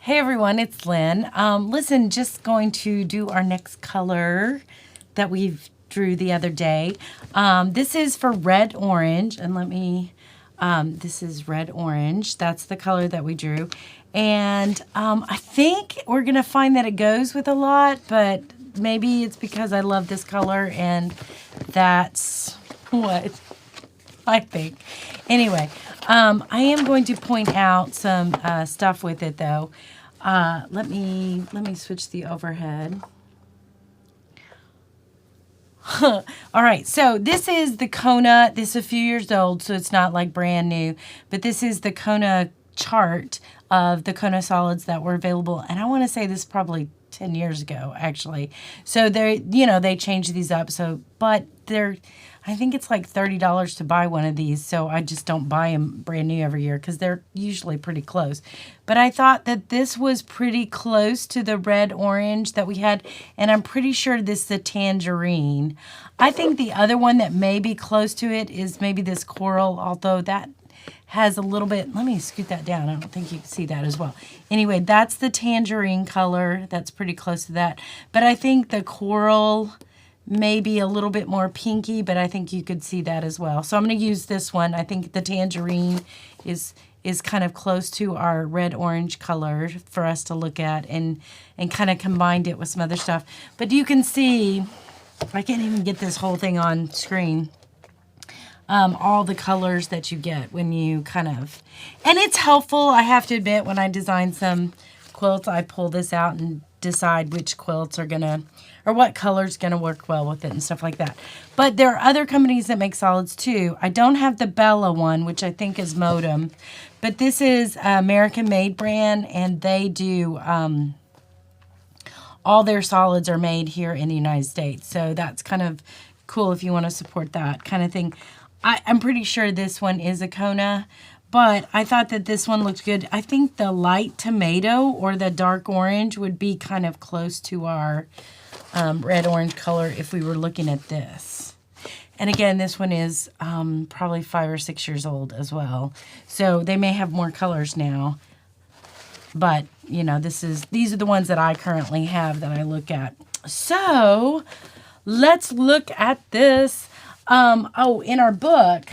Hey everyone, it's Lynn. Listen, just going to do our next color that we drew the other day. This is for red orange, and this is red orange. That's the color that we drew. And I think we're gonna find that it goes with a lot, but maybe it's because I love this color and that's what I think. Anyway, I am going to point out some stuff with it though. Let me switch the overhead. All right, so this is the Kona. This is a few years old, so it's not like brand new, but this is the Kona chart of the Kona solids that were available. And I want to say this is probably 10 years ago, actually. So they changed these up. So, but I think it's like $30 to buy one of these. So I just don't buy them brand new every year because they're usually pretty close. But I thought that this was pretty close to the red orange that we had. And I'm pretty sure this is the tangerine. I think the other one that may be close to it is maybe this coral, although that has a little bit, let me scoot that down. I don't think you can see that as well. Anyway, that's the tangerine color. That's pretty close to that. But I think the coral may be a little bit more pinky, but I think you could see that as well. So I'm going to use this one. I think the tangerine is kind of close to our red-orange color for us to look at and kind of combined it with some other stuff. But you can see, I can't even get this whole thing on screen. All the colors that you get when you kind of, and it's helpful, I have to admit, when I design some quilts, I pull this out and decide which quilts are gonna, or what color's gonna work well with it and stuff like that. But there are other companies that make solids too. I don't have the Bella one, which I think is Modem, but this is American Made brand, and they do, all their solids are made here in the United States. So that's kind of cool if you want to support that kind of thing. I'm pretty sure this one is a Kona, but I thought that this one looked good. I think the light tomato or the dark orange would be kind of close to our red-orange color if we were looking at this. And again, this one is probably 5 or 6 years old as well. So they may have more colors now. But, you know, these are the ones that I currently have that I look at. So let's look at this. In our book,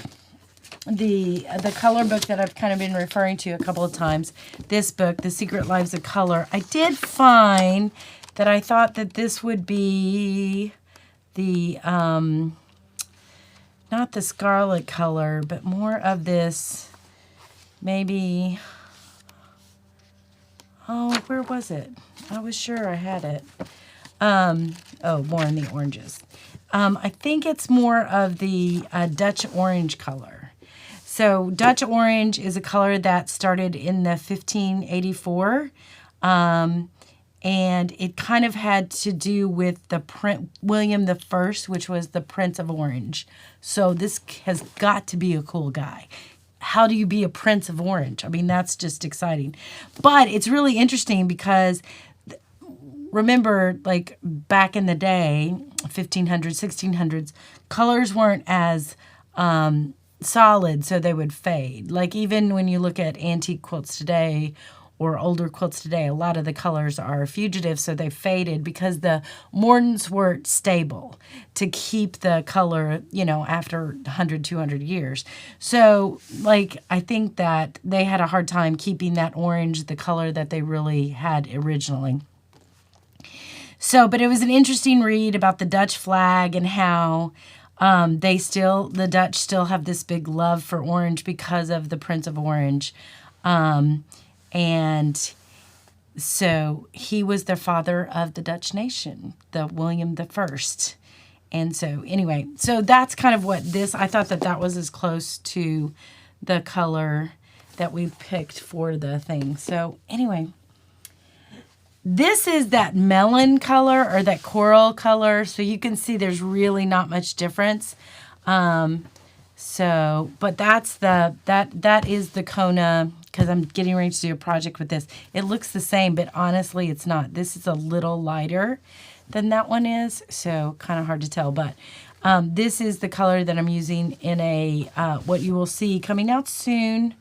the color book that I've kind of been referring to a couple of times, this book, The Secret Lives of Color, I did find that I thought that this would be the, not the scarlet color, but more of this, maybe, oh, where was it? I was sure I had it. More in the oranges. I think it's more of the Dutch orange color. So Dutch orange is a color that started in the 1584, and it kind of had to do with the William I, which was the Prince of Orange. So this has got to be a cool guy. How do you be a Prince of Orange? I mean, that's just exciting. But it's really interesting because remember, like back in the day, 1500s, 1600s, colors weren't as solid, so they would fade. Like even when you look at antique quilts today or older quilts today, a lot of the colors are fugitive, so they faded because the mordants weren't stable to keep the color, you know, after 100, 200 years. So, like, I think that they had a hard time keeping that orange, the color that they really had originally. So, but it was an interesting read about the Dutch flag and how the Dutch still have this big love for orange because of the Prince of Orange. And so he was the father of the Dutch nation, the William I. And so anyway, so that's kind of what I thought that was as close to the color that we picked for the thing. So anyway. This is that melon color or that coral color. So you can see there's really not much difference. But that's that is the Kona, because I'm getting ready to do a project with this. It looks the same, but honestly, it's not. This is a little lighter than that one is. So kind of hard to tell, but this is the color that I'm using in what you will see coming out soon.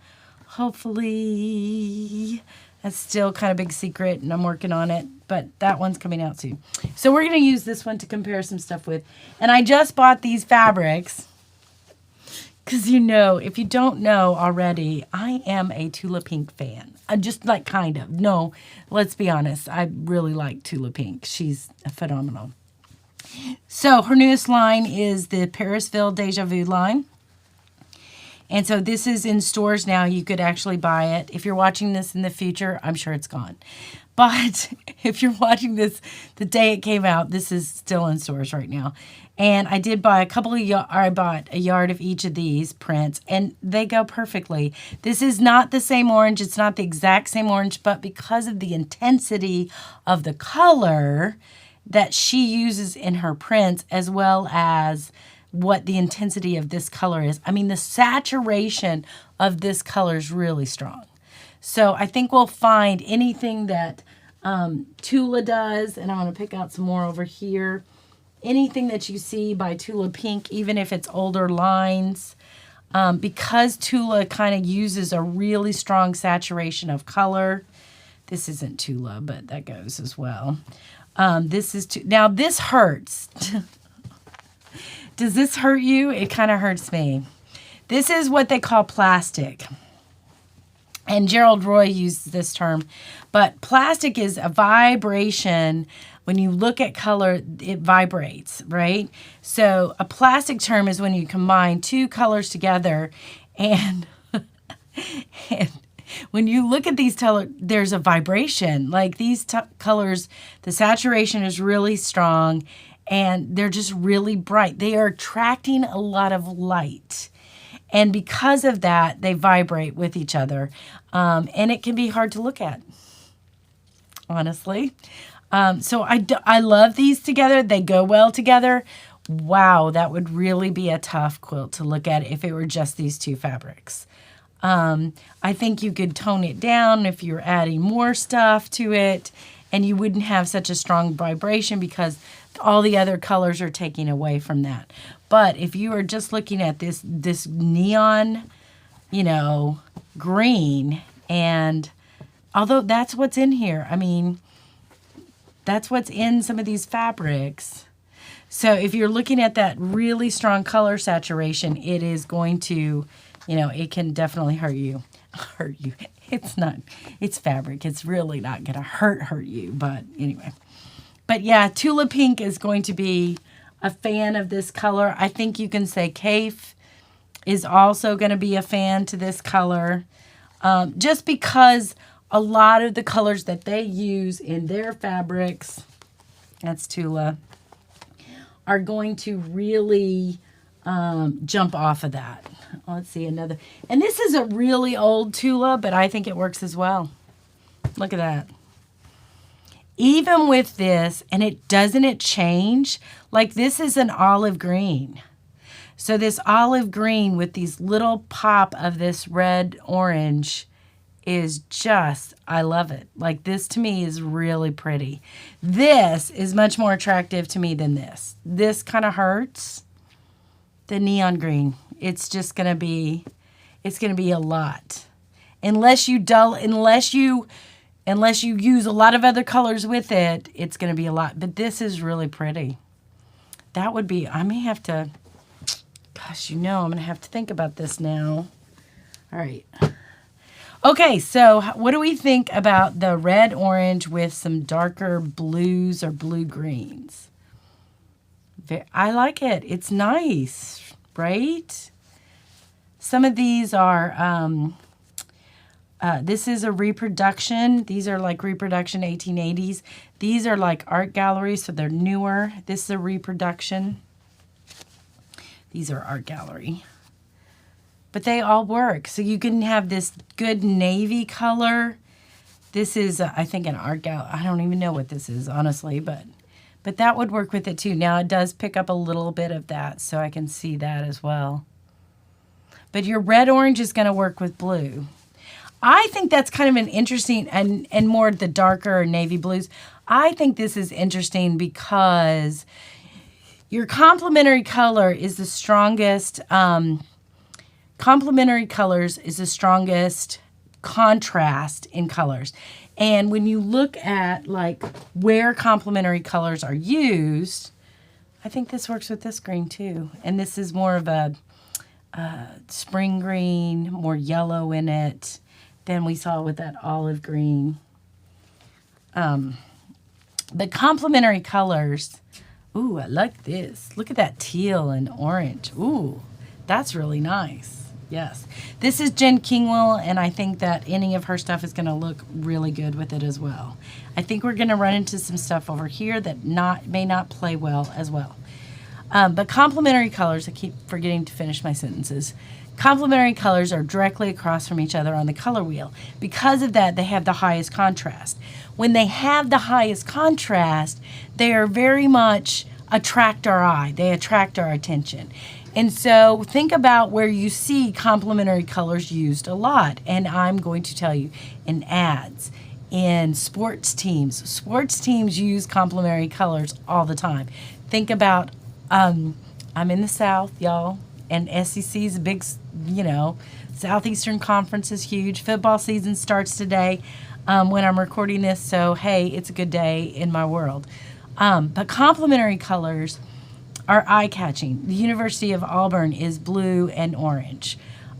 Hopefully That's still kind of big secret, and I'm working on it, but that one's coming out soon. So we're going to use this one to compare some stuff with. And I just bought these fabrics because, you know, if you don't know already, I am a Tula Pink fan. Just like kind of. No, let's be honest. I really like Tula Pink. She's phenomenal. So her newest line is the Parisville Deja Vu line. And so this is in stores now. You could actually buy it. If you're watching this in the future, I'm sure it's gone. But if you're watching this the day it came out, this is still in stores right now. And I did buy I bought a yard of each of these prints, and they go perfectly. This is not the same orange. It's not the exact same orange, but because of the intensity of the color that she uses in her prints, as well as what the intensity of this color is. I mean, the saturation of this color is really strong. So I think we'll find anything that Tula does, and I'm going to pick out some more over here. Anything that you see by Tula Pink, even if it's older lines, because Tula kind of uses a really strong saturation of color. This isn't Tula, but that goes as well. This is now this hurts. Does this hurt you? It kind of hurts me. This is what they call plastic. And Gerald Roy used this term. But plastic is a vibration. When you look at color, it vibrates, right? So a plastic term is when you combine two colors together. And, and when you look at these colors, there's a vibration. Like these colors, the saturation is really strong. And they're just really bright. They are attracting a lot of light. And because of that, they vibrate with each other. And it can be hard to look at, honestly. So I love these together. They go well together. Wow, that would really be a tough quilt to look at if it were just these two fabrics. I think you could tone it down if you're adding more stuff to it. And you wouldn't have such a strong vibration because all the other colors are taking away from that. But if you are just looking at this neon, you know, green, and although that's what's in here, I mean, that's what's in some of these fabrics. So if you're looking at that really strong color saturation, it is going to, you know, it can definitely hurt you. It's not, it's fabric. It's really not going to hurt you. But anyway. But yeah, Tula Pink is going to be a fan of this color. I think you can say Kaif is also going to be a fan to this color. Just because a lot of the colors that they use in their fabrics, that's Tula, are going to really jump off of that. Let's see another. And this is a really old Tula, but I think it works as well. Look at that. Even with this, and it change? Like this is an olive green. So this olive green with these little pop of this red orange is just, I love it. Like this to me is really pretty. This is much more attractive to me than this. This kind of hurts. The neon green. It's just going to be, it's going to be a lot. Unless you use a lot of other colors with it, it's going to be a lot. But this is really pretty. That would be, I may have to, gosh, you know, I'm going to have to think about this now. All right. Okay, so what do we think about the red orange with some darker blues or blue greens? I like it. It's nice, right? Some of these are, this is a reproduction. These are like reproduction 1880s. These are like art galleries, so they're newer. This is a reproduction. These are art gallery. But they all work. So you can have this good navy color. This is, I think, an art gallery. I don't even know what this is, honestly, but that would work with it too. Now it does pick up a little bit of that, so I can see that as well. But your red-orange is going to work with blue. I think that's kind of an interesting, and more the darker navy blues. I think this is interesting because your complementary color is the strongest, complementary colors is the strongest contrast in colors. And when you look at like where complementary colors are used, I think this works with this green too. And this is more of a spring green, more yellow in it than we saw with that olive green. The complementary colors, ooh, I like this. Look at that teal and orange. Ooh, that's really nice. Yes. This is Jen Kingwell, and I think that any of her stuff is going to look really good with it as well. I think we're going to run into some stuff over here that may not play well as well. But complementary colors, I keep forgetting to finish my sentences. Complementary colors are directly across from each other on the color wheel. Because of that, they have the highest contrast. When they have the highest contrast, they are very much attract our eye. They attract our attention. And so think about where you see complementary colors used a lot. And I'm going to tell you in ads, in sports teams. Sports teams use complementary colors all the time. Think about, I'm in the South, y'all, and SEC is a big, Southeastern Conference is huge. Football season starts today when I'm recording this, so hey, it's a good day in my world. But complementary colors are eye-catching. The University of Auburn is blue and orange.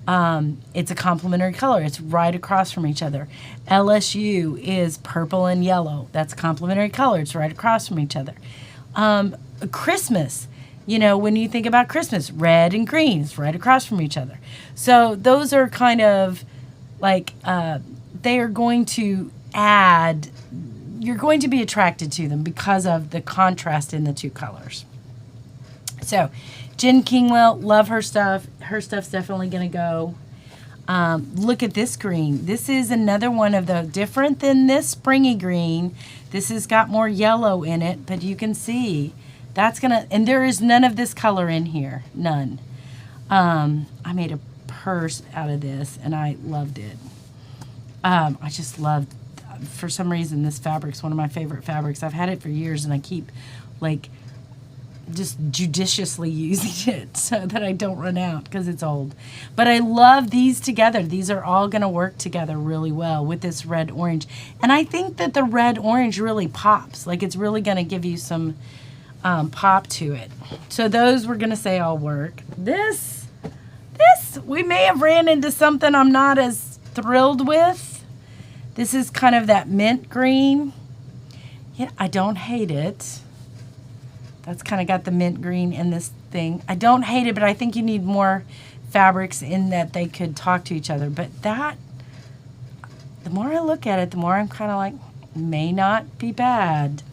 It's a complementary color. It's right across from each other. LSU is purple and yellow. That's a complementary color. It's right across from each other. Christmas, when you think about Christmas, red and green is right across from each other. So those are kind of like, they are going to add, you're going to be attracted to them because of the contrast in the two colors. So, Jen Kingwell, love her stuff. Her stuff's definitely going to go. Look at this green. This is another one of the, different than this springy green. This has got more yellow in it, but you can see that's going to, and there is none of this color in here. None. I made a purse out of this, and I loved it. I just loved, for some reason, this fabric's one of my favorite fabrics. I've had it for years, and I keep, just judiciously using it so that I don't run out because it's old. But I love these together. These are all going to work together really well with this red orange. And I think that the red orange really pops. It's really going to give you some pop to it. So those we're going to say all work. This, we may have ran into something I'm not as thrilled with. This is kind of that mint green. Yeah, I don't hate it. That's kind of got the mint green in this thing. I don't hate it, but I think you need more fabrics in that they could talk to each other. But that, the more I look at it, the more I'm kind of like, may not be bad.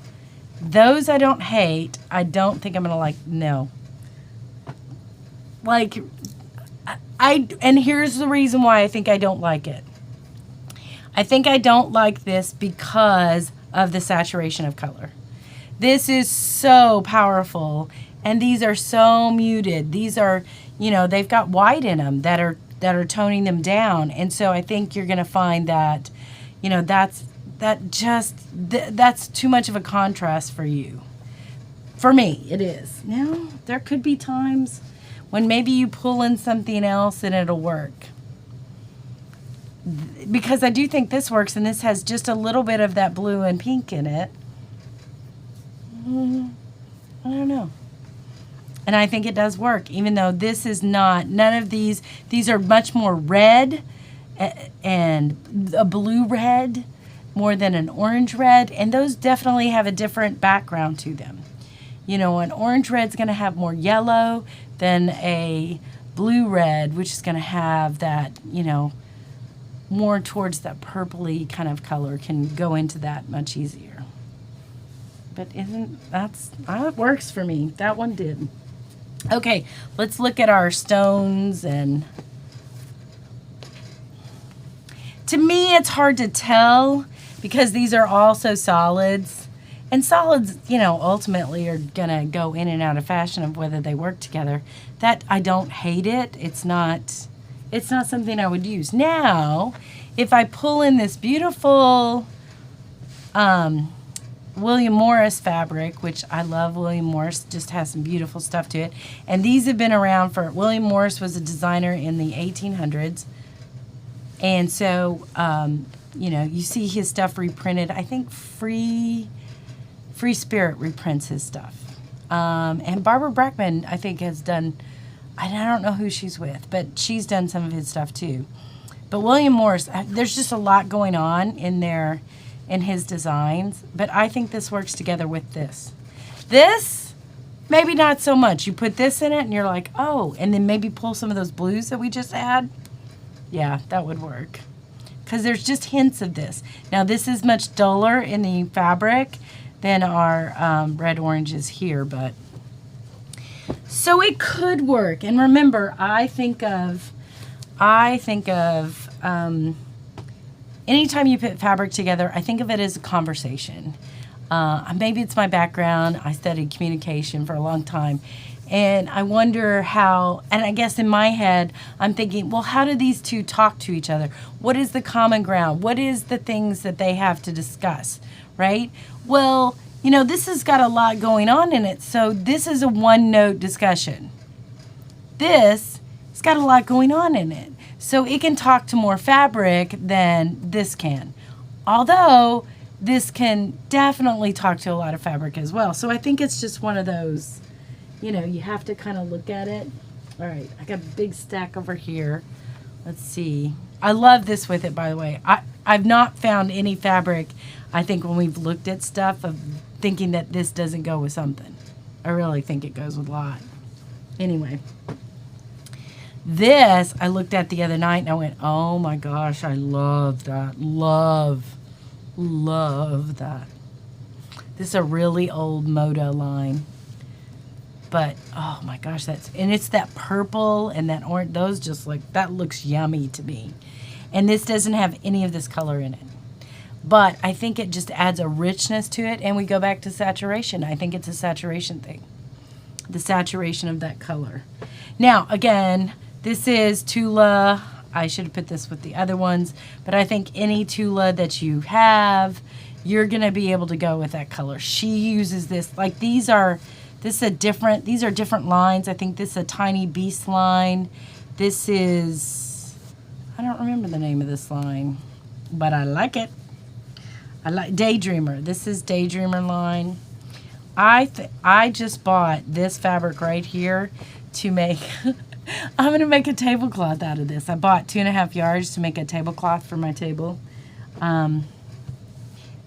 Those I don't hate. I don't think I'm going to like, no. And here's the reason why I think I don't like it. I think I don't like this because of the saturation of color. This is so powerful, and these are so muted. These are, they've got white in them that are toning them down, and so I think you're going to find that, that's too much of a contrast for you. For me, it is. Now, there could be times when maybe you pull in something else and it'll work. Because I do think this works, and this has just a little bit of that blue and pink in it. I don't know. And I think it does work, even though this is not, none of these are much more red and a blue red more than an orange red. And those definitely have a different background to them. An orange red's going to have more yellow than a blue red, which is going to have that, more towards that purpley kind of color, can go into that much easier. But that works for me. That one did. Okay, let's look at our stones. And to me, it's hard to tell because these are also solids. And solids, ultimately are going to go in and out of fashion of whether they work together. That, I don't hate it. It's not something I would use. Now, if I pull in this beautiful William Morris fabric, which I love. William Morris just has some beautiful stuff to it. And these have been around for, William Morris was a designer in the 1800s. And so, you know, you see his stuff reprinted. I think Free Spirit reprints his stuff. And Barbara Brackman, I think, has done, I don't know who she's with, but she's done some of his stuff too. But William Morris, there's just a lot going on in there in his designs. But I think this works together with this. This, maybe not so much. You put this in it and you're like, oh, and then maybe pull some of those blues that we just had. Yeah, that would work. Because there's just hints of this. Now, this is much duller in the fabric than our red oranges here, but so it could work. And remember, I think of anytime you put fabric together, I think of it as a conversation. Maybe it's my background. I studied communication for a long time. And I wonder how, and I guess in my head, I'm thinking, well, how do these two talk to each other? What is the common ground? What is the things that they have to discuss, right? Well, you know, this has got a lot going on in it. So this is a one-note discussion. This has got a lot going on in it. So it can talk to more fabric than this can. Although this can definitely talk to a lot of fabric as well. So I think it's just one of those, you know, you have to kind of look at it. All right, I got a big stack over here. Let's see. I love this with it, by the way. I've not found any fabric, I think, when we've looked at stuff, of thinking that this doesn't go with something. I really think it goes with a lot. Anyway. This, I looked at the other night and I went, oh my gosh, I love that. Love that. This is a really old Moda line. But, oh my gosh, and it's that purple and that orange, those just like, that looks yummy to me. And this doesn't have any of this color in it. But I think it just adds a richness to it, and we go back to saturation. I think it's a saturation thing. The saturation of that color. Now, again, this is Tula. I should have put this with the other ones, but I think any Tula that you have, you're going to be able to go with that color. She uses this, like these are different lines. I think this is a Tiny Beast line. This is, I don't remember the name of this line, but I like it. I like Daydreamer. This is Daydreamer line. I just bought this fabric right here to make, I'm going to make a tablecloth out of this. I bought 2.5 yards to make a tablecloth for my table. And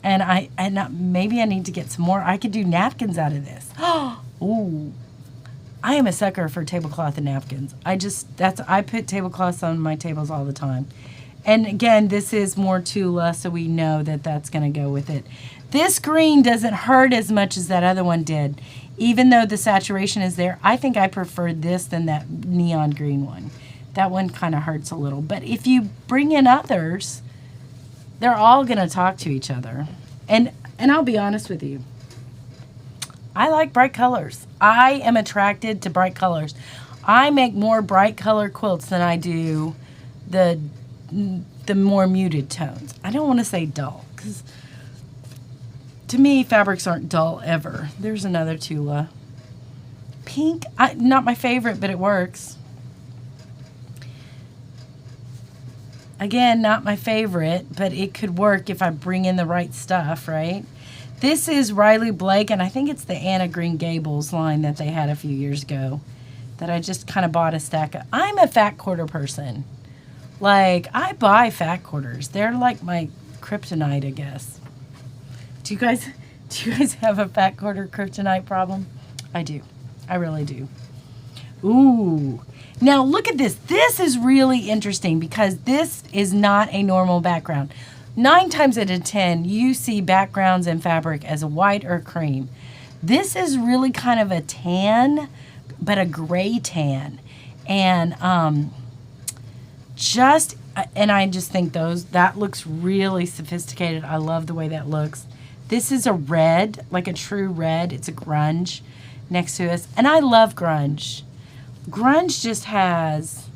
maybe I need to get some more. I could do napkins out of this. Ooh. I am a sucker for tablecloth and napkins. I put tablecloths on my tables all the time. And again, this is more Tula, so we know that that's going to go with it. This green doesn't hurt as much as that other one did. Even though the saturation is there, I think I prefer this than that neon green one. That one kind of hurts a little. But if you bring in others, they're all going to talk to each other. And I'll be honest with you. I like bright colors. I am attracted to bright colors. I make more bright color quilts than I do the more muted tones. I don't want to say dull, because to me, fabrics aren't dull ever. There's another Tula. Pink, not my favorite, but it works. Again, not my favorite, but it could work if I bring in the right stuff, right? This is Riley Blake, and I think it's the Anna Green Gables line that they had a few years ago that I just kind of bought a stack of. I'm a fat quarter person. Like, I buy fat quarters. They're like my kryptonite, I guess. Do you guys have a fat quarter kryptonite problem? I do. I really do. Ooh. Now, look at this. This is really interesting because this is not a normal background. 9 times out of 10, you see backgrounds in fabric as white or cream. This is really kind of a tan, but a gray tan. And I just think that looks really sophisticated. I love the way that looks. This is a red, like a true red. It's a grunge next to us. And I love grunge. Grunge just has,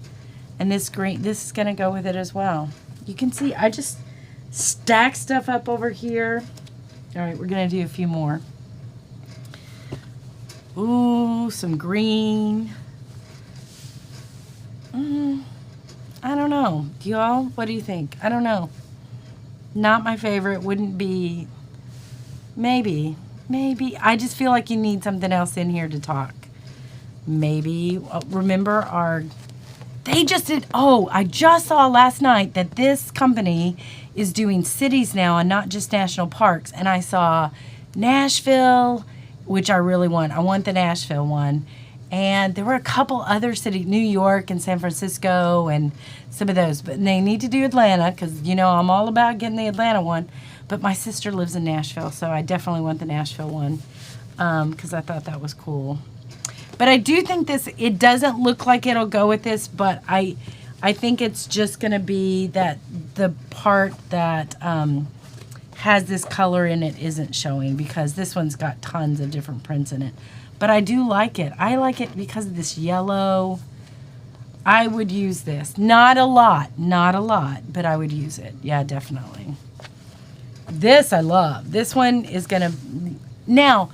and this green, this is going to go with it as well. You can see I just stack stuff up over here. All right, we're going to do a few more. Ooh, some green. I don't know. know. Do y'all? What do you think? I don't know. Not my favorite. Wouldn't be. Maybe. I just feel like you need something else in here to talk. Maybe. Remember they just did. Oh, I just saw last night that this company is doing cities now and not just national parks. And I saw Nashville, which I really want. I want the Nashville one. And there were a couple other cities, New York and San Francisco and some of those. But they need to do Atlanta because, I'm all about getting the Atlanta one. But my sister lives in Nashville, so I definitely want the Nashville one because I thought that was cool. But I do think it doesn't look like it'll go with this, but I think it's just going to be that the part that has this color in it isn't showing because this one's got tons of different prints in it. But I do like it. I like it because of this yellow. I would use this. Not a lot, but I would use it. Yeah, definitely. This I love. This one is going to... Now,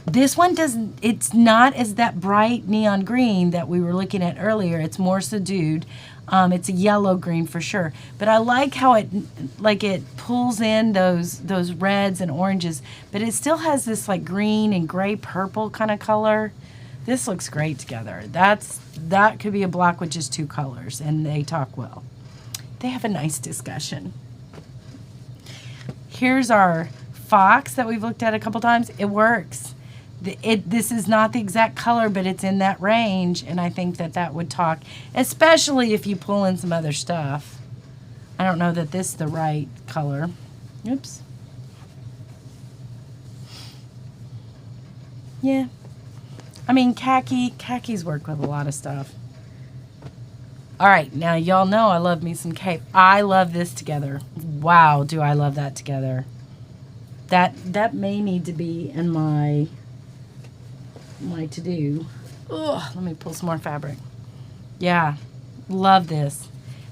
this one doesn't... It's not as that bright neon green that we were looking at earlier. It's more subdued. It's a yellow green for sure. But I like how it pulls in those reds and oranges, but it still has this like green and gray purple kind of color. This looks great together. That could be a block with just two colors, and they talk well. They have a nice discussion. Here's our fox that we've looked at a couple times. It works. This is not the exact color, but it's in that range, and I think that would talk, especially if you pull in some other stuff. I don't know that this is the right color. Oops. Yeah. I mean, khakis work with a lot of stuff. All right, now y'all know I love me some cape. I love this together. Wow, do I love that together. That may need to be in my to-do. Ugh, let me pull some more fabric. Yeah, love this.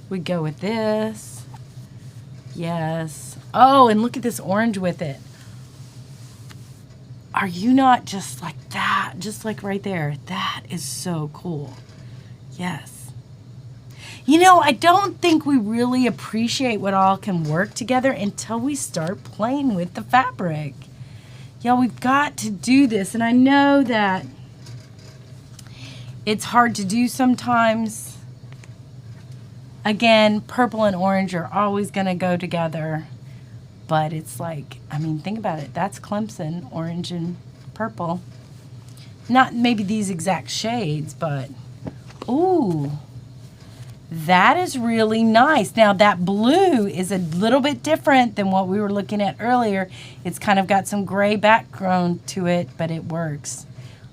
We go with this. Yes. Oh, and look at this orange with it. Are you not just like that? Just like right there. That is so cool. Yes. I don't think we really appreciate what all can work together until we start playing with the fabric. Yeah, we've got to do this, and I know that it's hard to do sometimes. Again, purple and orange are always going to go together, but it's like, think about it. That's Clemson, orange and purple. Not maybe these exact shades, but, ooh, that is really nice. Now, that blue is a little bit different than what we were looking at earlier. It's kind of got some gray background to it, but it works.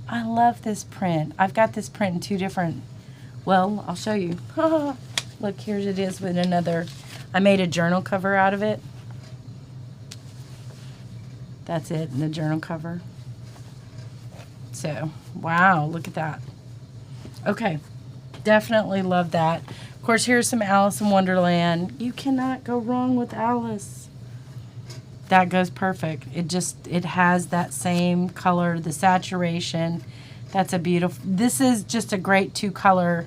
I love this print. I've got this print in two different, well, I'll show you. Look, here it is with another. I made a journal cover out of it. That's it, in the journal cover. So, wow, look at that. Okay, definitely love that. Of course, here's some Alice in Wonderland. You cannot go wrong with Alice. That goes perfect. It has that same color, the saturation. That's a beautiful, this is just a great two color.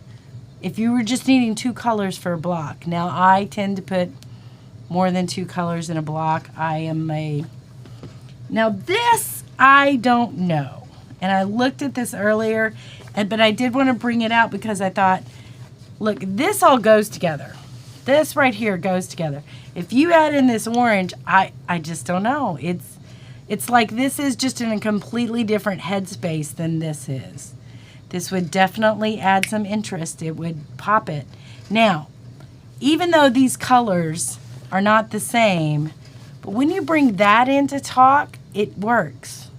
If you were just needing two colors for a block. Now, I tend to put more than two colors in a block. Now this, I don't know. And I looked at this earlier, but I did want to bring it out because I thought, look, this all goes together. This right here goes together. If you add in this orange, I just don't know. It's like this is just in a completely different headspace than this is. This would definitely add some interest. It would pop it. Now, even though these colors are not the same, but when you bring that into talk, it works.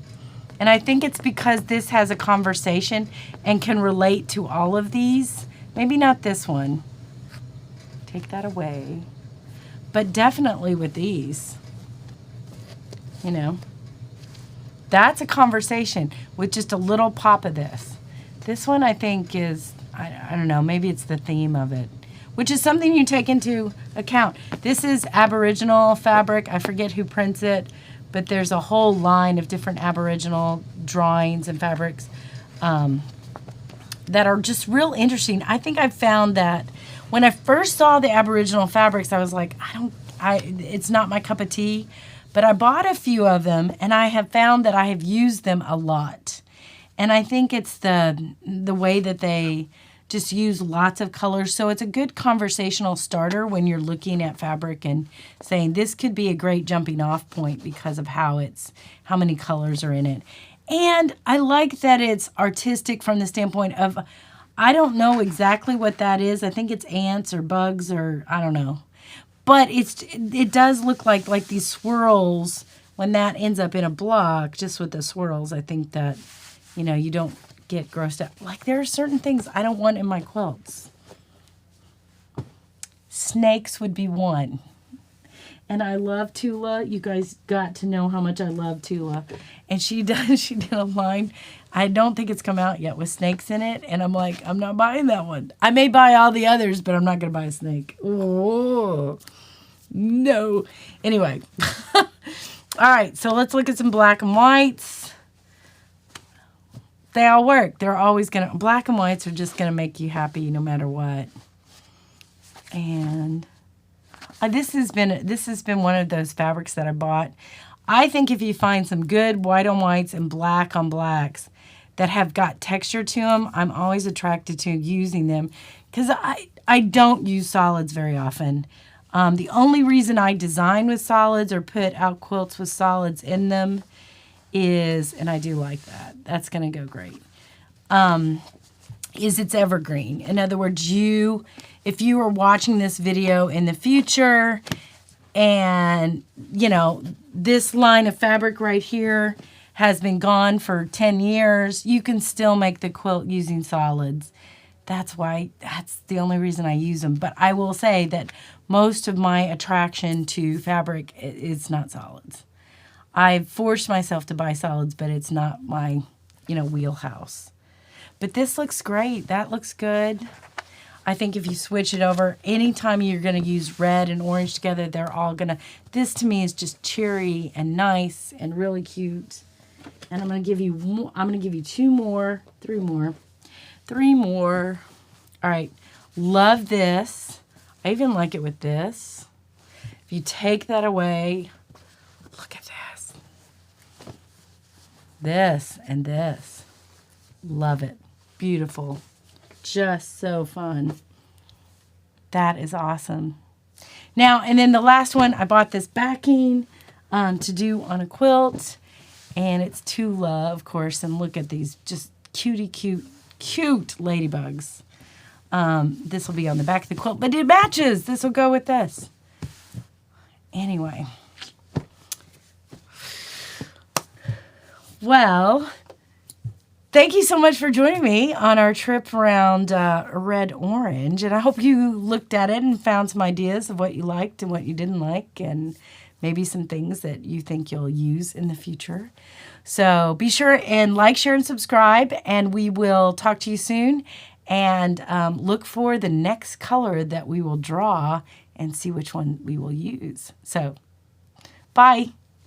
And I think it's because this has a conversation and can relate to all of these. Maybe not this one. Take that away. But definitely with these. That's a conversation with just a little pop of this. This one I think is, I don't know, maybe it's the theme of it, which is something you take into account. This is Aboriginal fabric. I forget who prints it, but there's a whole line of different Aboriginal drawings and fabrics that are just real interesting. I think I've found that When I first saw the Aboriginal fabrics, I was like, it's not my cup of tea. But I bought a few of them, and I have found that I have used them a lot. And I think it's the way that they just use lots of colors. So it's a good conversational starter when you're looking at fabric and saying this could be a great jumping off point because of how many colors are in it. And I like that it's artistic from the standpoint of, I don't know exactly what that is. I think it's ants or bugs or I don't know. But it does look like these swirls when that ends up in a block, just with the swirls. I think that, you don't get grossed out. Like, there are certain things I don't want in my quilts. Snakes would be one. And I love Tula. You guys got to know how much I love Tula. And she did a line. I don't think it's come out yet with snakes in it. And I'm like, I'm not buying that one. I may buy all the others, but I'm not going to buy a snake. Oh, no. Anyway. All right, so let's look at some black and whites. They all work. They're always going to, black and whites are just going to make you happy no matter what. And this has been one of those fabrics that I bought. I think if you find some good white on whites and black on blacks that have got texture to them, I'm always attracted to using them because I don't use solids very often. The only reason I design with solids or put out quilts with solids in them is, and I do like that, that's going to go great, is it's evergreen. In other words, if you are watching this video in the future and, this line of fabric right here has been gone for 10 years, you can still make the quilt using solids. That's the only reason I use them. But I will say that most of my attraction to fabric is not solids. I've forced myself to buy solids, but it's not my, wheelhouse. But this looks great. That looks good. I think if you switch it over, anytime you're going to use red and orange together, they're all going to, this to me is just cheery and nice and really cute. And I'm going to give you 3 more. All right. Love this. I even like it with this. If you take that away, look at this. This and this. Love it. Beautiful. Just so fun. That is awesome. Now, and then the last one, I bought this backing to do on a quilt. And it's Tula, of course. And look at these just cute ladybugs. This will be on the back of the quilt. But it matches. This will go with this. Anyway. Well, thank you so much for joining me on our trip around Red Orange. And I hope you looked at it and found some ideas of what you liked and what you didn't like. And maybe some things that you think you'll use in the future. So be sure and like, share, and subscribe. And we will talk to you soon. And look for the next color that we will draw and see which one we will use. So, bye.